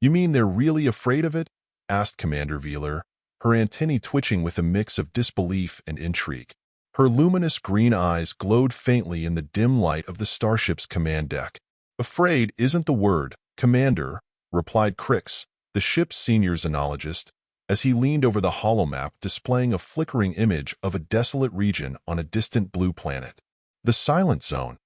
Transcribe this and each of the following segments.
You mean they're really afraid of it? Asked Commander Veeler, her antennae twitching with a mix of disbelief and intrigue. Her luminous green eyes glowed faintly in the dim light of the starship's command deck. Afraid isn't the word, Commander, replied Crix, the ship's senior xenologist, as he leaned over the holomap displaying a flickering image of a desolate region on a distant blue planet. The silent zone.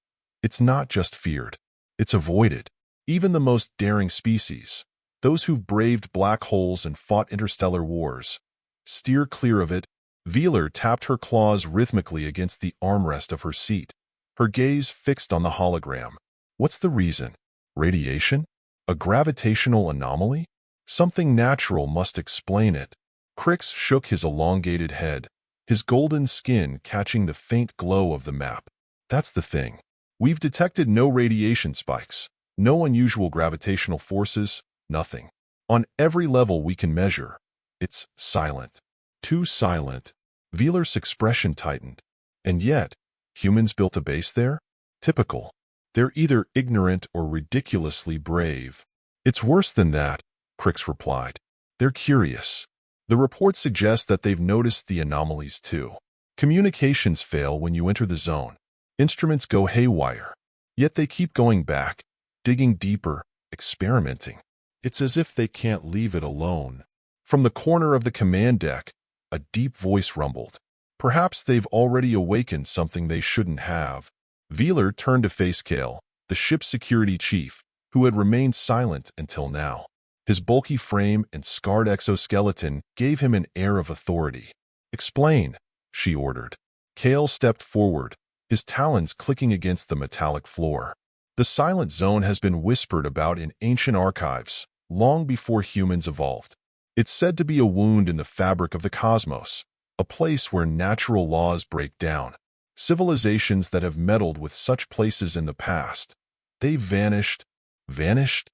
It's not just feared. It's avoided. Even the most daring species, those who've braved black holes and fought interstellar wars, steer clear of it. Veeler tapped her claws rhythmically against the armrest of her seat, her gaze fixed on the hologram. What's the reason? Radiation? A gravitational anomaly? Something natural must explain it. Crix shook his elongated head, his golden skin catching the faint glow of the map. That's the thing. We've detected no radiation spikes, no unusual gravitational forces, nothing. On every level we can measure, it's silent. Too silent. Veeler's expression tightened. And yet, humans built a base there? Typical. They're either ignorant or ridiculously brave. It's worse than that, Crix replied. They're curious. The reports suggest that they've noticed the anomalies too. Communications fail when you enter the zone. Instruments go haywire. Yet they keep going back, digging deeper, experimenting. It's as if they can't leave it alone. From the corner of the command deck, a deep voice rumbled. Perhaps they've already awakened something they shouldn't have. Veeler turned to face Kale, the ship's security chief, who had remained silent until now. His bulky frame and scarred exoskeleton gave him an air of authority. Explain, she ordered. Kale stepped forward, his talons clicking against the metallic floor. The silent zone has been whispered about in ancient archives, long before humans evolved. It's said to be a wound in the fabric of the cosmos, a place where natural laws break down. Civilizations that have meddled with such places in the past, they've vanished. Vanished?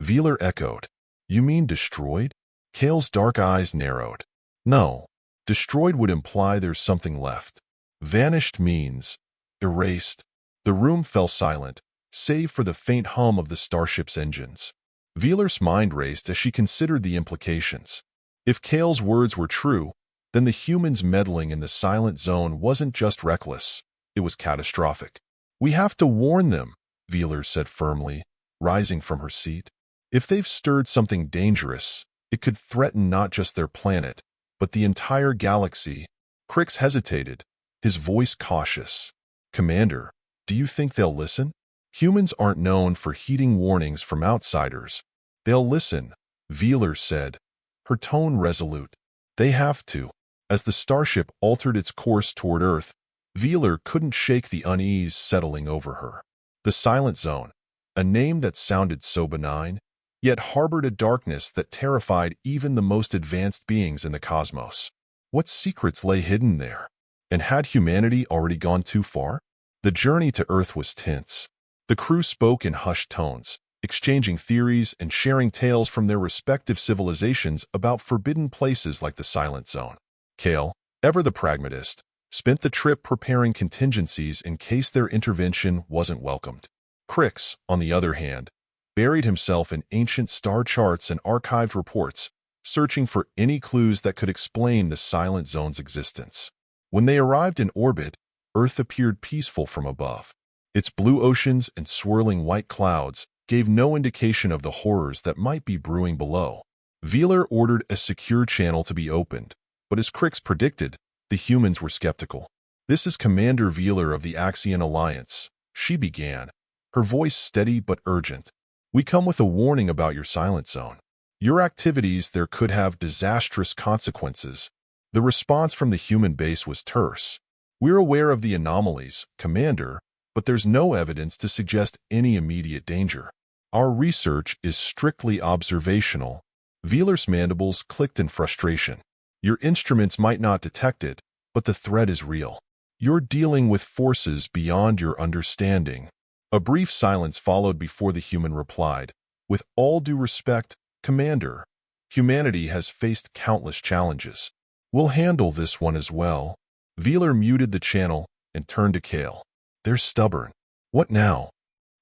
Veeler echoed. You mean destroyed? Kale's dark eyes narrowed. No, destroyed would imply there's something left. Vanished means erased. The room fell silent, save for the faint hum of the starship's engines. Veeler's mind raced as she considered the implications. If Kale's words were true, then the humans meddling in the silent zone wasn't just reckless, it was catastrophic. We have to warn them, Veeler said firmly, rising from her seat. If they've stirred something dangerous, it could threaten not just their planet, but the entire galaxy. Crix hesitated, his voice cautious. Commander, do you think they'll listen? Humans aren't known for heeding warnings from outsiders. They'll listen, Veeler said, her tone resolute. They have to. As the starship altered its course toward Earth, Veeler couldn't shake the unease settling over her. The Silent Zone, a name that sounded so benign, yet harbored a darkness that terrified even the most advanced beings in the cosmos. What secrets lay hidden there? And had humanity already gone too far? The journey to Earth was tense. The crew spoke in hushed tones, exchanging theories and sharing tales from their respective civilizations about forbidden places like the Silent Zone. Kale, ever the pragmatist, spent the trip preparing contingencies in case their intervention wasn't welcomed. Crix, on the other hand, buried himself in ancient star charts and archived reports, searching for any clues that could explain the Silent Zone's existence. When they arrived in orbit, Earth appeared peaceful from above. Its blue oceans and swirling white clouds gave no indication of the horrors that might be brewing below. Veeler ordered a secure channel to be opened, but as Crix predicted, the humans were skeptical. "This is Commander Veeler of the Axian Alliance," she began, her voice steady but urgent. "We come with a warning about your Silent Zone. Your activities there could have disastrous consequences." The response from the human base was terse. "We're aware of the anomalies, Commander, but there's no evidence to suggest any immediate danger. Our research is strictly observational." Veeler's mandibles clicked in frustration. "Your instruments might not detect it, but the threat is real. You're dealing with forces beyond your understanding." A brief silence followed before the human replied, "With all due respect, Commander, humanity has faced countless challenges. We'll handle this one as well." Veeler muted the channel and turned to Kale. "They're stubborn. What now?"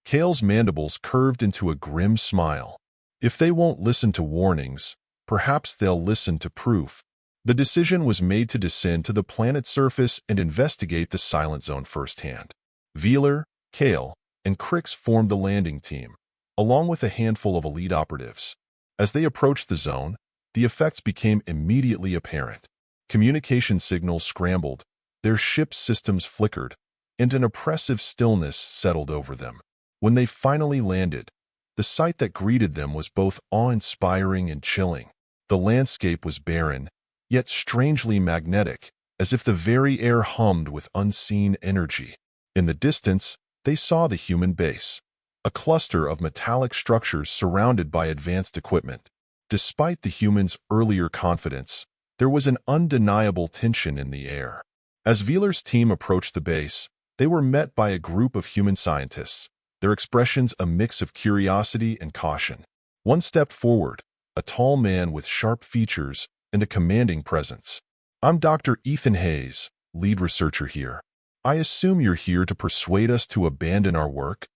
Kale's mandibles curved into a grim smile. If they won't listen to warnings, perhaps they'll listen to proof. The decision was made to descend to the planet's surface and investigate the silent zone firsthand. Veeler, Kale, and Crix formed the landing team, along with a handful of elite operatives. As they approached the zone, the effects became immediately apparent. Communication signals scrambled, their ship's systems flickered, and an oppressive stillness settled over them. When they finally landed, the sight that greeted them was both awe-inspiring and chilling. The landscape was barren, yet strangely magnetic, as if the very air hummed with unseen energy. In the distance, they saw the human base, a cluster of metallic structures surrounded by advanced equipment. Despite the humans' earlier confidence, there was an undeniable tension in the air. As Veeler's team approached the base, they were met by a group of human scientists, their expressions a mix of curiosity and caution. One stepped forward, a tall man with sharp features and a commanding presence. "I'm Dr. Ethan Hayes, lead researcher here. I assume you're here to persuade us to abandon our work?"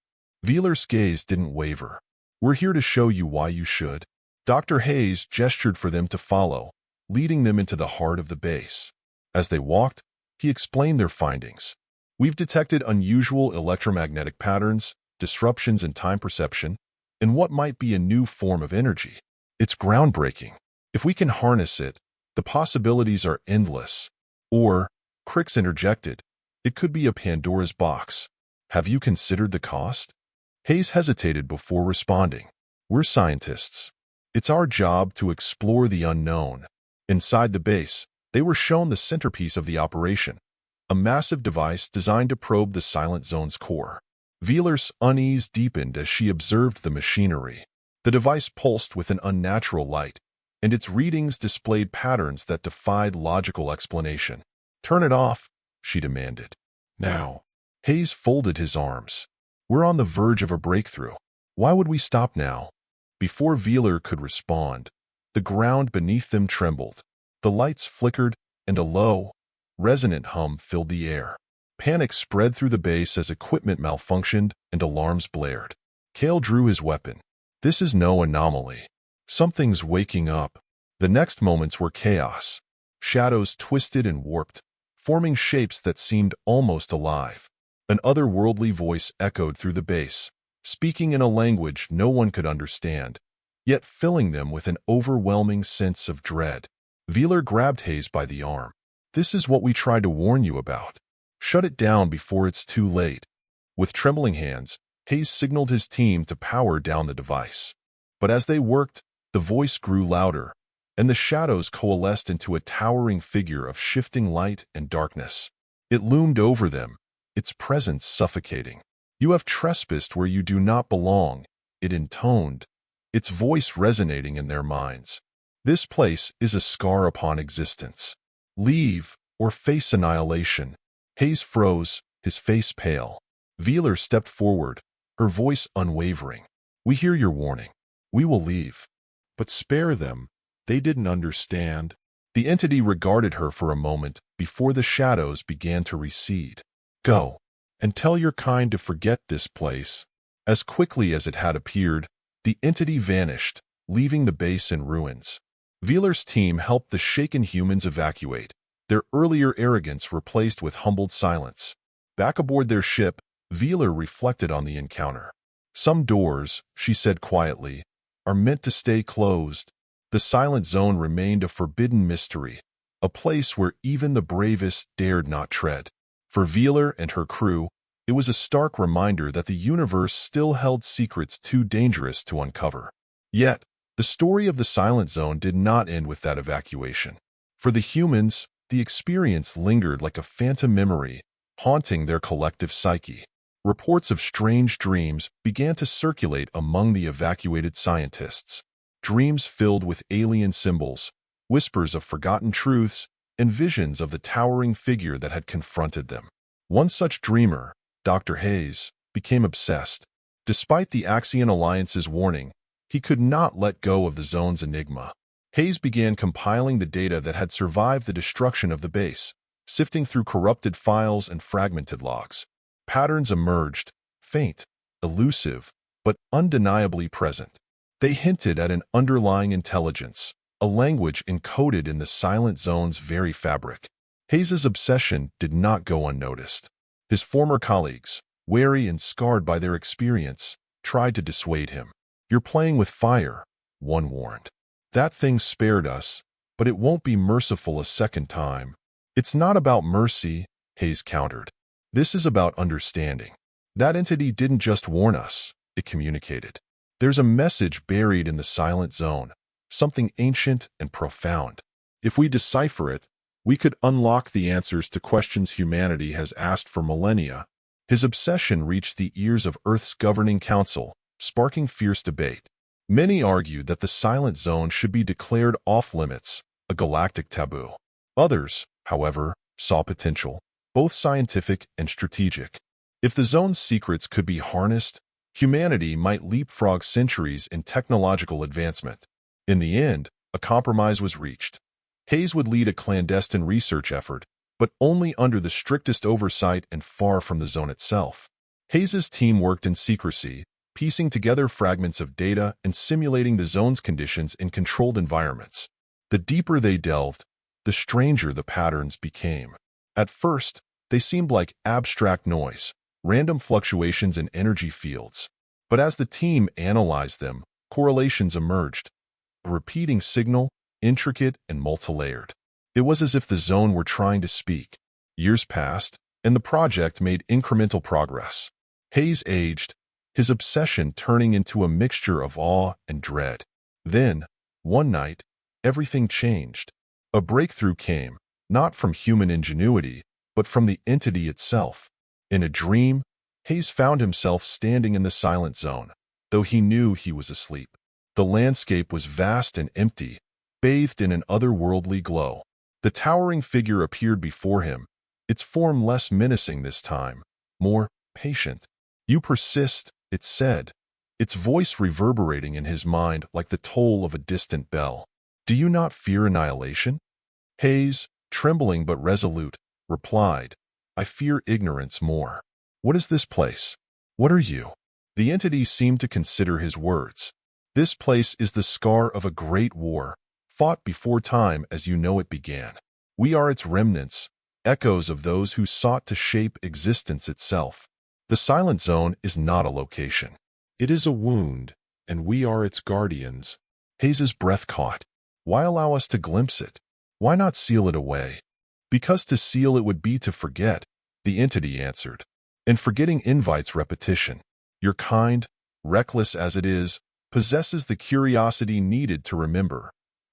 Veeler's gaze didn't waver. "We're here to show you why you should." Dr. Hayes gestured for them to follow, leading them into the heart of the base. As they walked, he explained their findings. "We've detected unusual electromagnetic patterns, disruptions in time perception, and what might be a new form of energy. It's groundbreaking. If we can harness it, the possibilities are endless." Or, Crix interjected, "it could be a Pandora's box. Have you considered the cost?" Hayes hesitated before responding. "We're scientists. It's our job to explore the unknown." Inside the base, they were shown the centerpiece of the operation, a massive device designed to probe the silent zone's core. Veeler's unease deepened as she observed the machinery. The device pulsed with an unnatural light, and its readings displayed patterns that defied logical explanation. "Turn it off," she demanded. "Now." Hayes folded his arms. "We're on the verge of a breakthrough. Why would we stop now?" Before Veeler could respond, the ground beneath them trembled. The lights flickered, and a low, resonant hum filled the air. Panic spread through the base as equipment malfunctioned and alarms blared. Kale drew his weapon. "This is no anomaly. Something's waking up." The next moments were chaos. Shadows twisted and warped, forming shapes that seemed almost alive. An otherworldly voice echoed through the base, speaking in a language no one could understand, yet filling them with an overwhelming sense of dread. Veeler grabbed Hayes by the arm. "This is what we tried to warn you about. Shut it down before it's too late." With trembling hands, Hayes signaled his team to power down the device. But as they worked, the voice grew louder, and the shadows coalesced into a towering figure of shifting light and darkness. It loomed over them, its presence suffocating. "You have trespassed where you do not belong," it intoned, its voice resonating in their minds. "This place is a scar upon existence. Leave or face annihilation." Hayes froze, his face pale. Veeler stepped forward, her voice unwavering. "We hear your warning. We will leave. But spare them. They didn't understand." The entity regarded her for a moment before the shadows began to recede. "Go, and tell your kind to forget this place." As quickly as it had appeared, the entity vanished, leaving the base in ruins. Veeler's team helped the shaken humans evacuate, their earlier arrogance replaced with humbled silence. Back aboard their ship, Veeler reflected on the encounter. "Some doors," she said quietly, "are meant to stay closed." The silent zone remained a forbidden mystery, a place where even the bravest dared not tread. For Veeler and her crew, it was a stark reminder that the universe still held secrets too dangerous to uncover. Yet, the story of the silent zone did not end with that evacuation. For the humans, the experience lingered like a phantom memory, haunting their collective psyche. Reports of strange dreams began to circulate among the evacuated scientists. Dreams filled with alien symbols, whispers of forgotten truths, and visions of the towering figure that had confronted them. One such dreamer, Dr. Hayes, became obsessed. Despite the Axion Alliance's warning, he could not let go of the zone's enigma. Hayes began compiling the data that had survived the destruction of the base, sifting through corrupted files and fragmented logs. Patterns emerged, faint, elusive, but undeniably present. They hinted at an underlying intelligence, a language encoded in the silent zone's very fabric. Hayes's obsession did not go unnoticed. His former colleagues, wary and scarred by their experience, tried to dissuade him. "You're playing with fire," one warned. "That thing spared us, but it won't be merciful a second time." "It's not about mercy," Hayes countered. "This is about understanding. That entity didn't just warn us, it communicated. There's a message buried in the silent zone, something ancient and profound. If we decipher it, we could unlock the answers to questions humanity has asked for millennia." His obsession reached the ears of Earth's governing council, sparking fierce debate. Many argued that the silent zone should be declared off-limits, a galactic taboo. Others, however, saw potential, both scientific and strategic. If the zone's secrets could be harnessed, humanity might leapfrog centuries in technological advancement. In the end, a compromise was reached. Hayes would lead a clandestine research effort, but only under the strictest oversight and far from the zone itself. Hayes's team worked in secrecy, piecing together fragments of data and simulating the zone's conditions in controlled environments. The deeper they delved, the stranger the patterns became. At first, they seemed like abstract noise, random fluctuations in energy fields. But as the team analyzed them, correlations emerged. A repeating signal, intricate and multilayered. It was as if the zone were trying to speak. Years passed, and the project made incremental progress. Hayes aged, his obsession turning into a mixture of awe and dread. Then, one night, everything changed. A breakthrough came, not from human ingenuity, but from the entity itself. In a dream, Hayes found himself standing in the silent zone, though he knew he was asleep. The landscape was vast and empty, bathed in an otherworldly glow. The towering figure appeared before him, its form less menacing this time, more patient. "You persist," it said, its voice reverberating in his mind like the toll of a distant bell. "Do you not fear annihilation?" Hayes, trembling but resolute, replied, "I fear ignorance more." "What is this place? What are you?" The entity seemed to consider his words. "This place is the scar of a great war, fought before time as you know it began. We are its remnants, echoes of those who sought to shape existence itself. The silent zone is not a location. It is a wound, and we are its guardians." Hayes's breath caught. Why allow us to glimpse it? Why not seal it away? "Because to seal it would be to forget," the entity answered. "And forgetting invites repetition. Your kind, reckless as it is, possesses the curiosity needed to remember,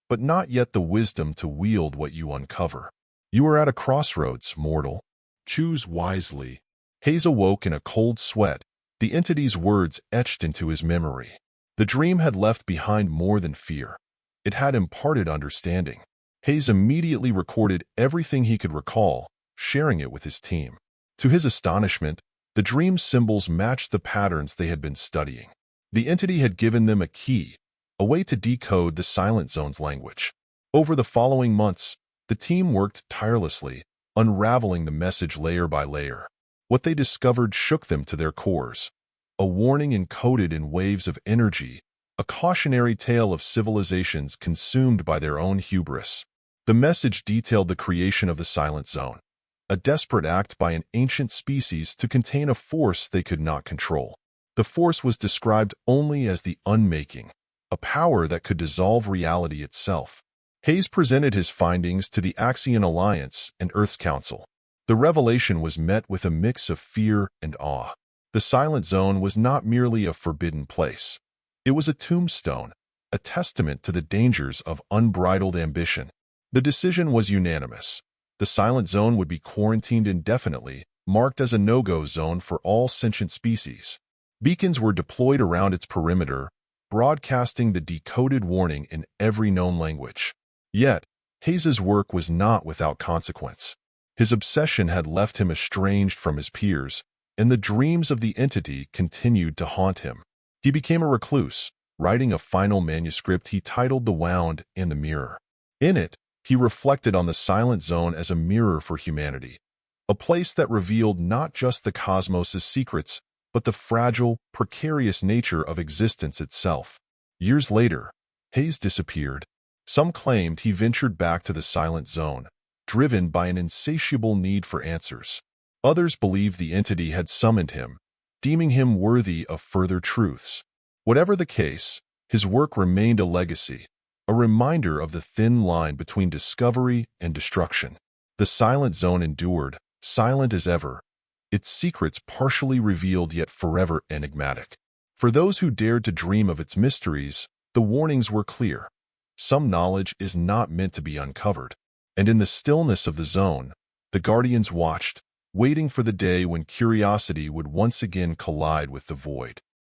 but not yet the wisdom to wield what you uncover. You are at a crossroads, mortal. Choose wisely." Hayes awoke in a cold sweat, the entity's words etched into his memory. The dream had left behind more than fear. It had imparted understanding. Hayes immediately recorded everything he could recall, sharing it with his team. To his astonishment, the dream's symbols matched the patterns they had been studying. The entity had given them a key, a way to decode the silent zone's language. Over the following months, the team worked tirelessly, unraveling the message layer by layer. What they discovered shook them to their cores. A warning encoded in waves of energy, a cautionary tale of civilizations consumed by their own hubris. The message detailed the creation of the silent zone, a desperate act by an ancient species to contain a force they could not control. The force was described only as the unmaking, a power that could dissolve reality itself. Hayes presented his findings to the Axion Alliance and Earth's Council. The revelation was met with a mix of fear and awe. The silent zone was not merely a forbidden place. It was a tombstone, a testament to the dangers of unbridled ambition. The decision was unanimous. The silent zone would be quarantined indefinitely, marked as a no-go zone for all sentient species. Beacons were deployed around its perimeter, broadcasting the decoded warning in every known language. Yet, Hayes's work was not without consequence. His obsession had left him estranged from his peers, and the dreams of the entity continued to haunt him. He became a recluse, writing a final manuscript he titled The Wound and the Mirror. In it, he reflected on the silent zone as a mirror for humanity, a place that revealed not just the cosmos's secrets, but the fragile, precarious nature of existence itself. Years later, Hayes disappeared. Some claimed he ventured back to the silent zone, driven by an insatiable need for answers. Others believed the entity had summoned him, deeming him worthy of further truths. Whatever the case, his work remained a legacy, a reminder of the thin line between discovery and destruction. The silent zone endured, silent as ever, its secrets partially revealed yet forever enigmatic. For those who dared to dream of its mysteries, the warnings were clear. Some knowledge is not meant to be uncovered. And in the stillness of the zone, the Guardians watched, waiting for the day when curiosity would once again collide with the void.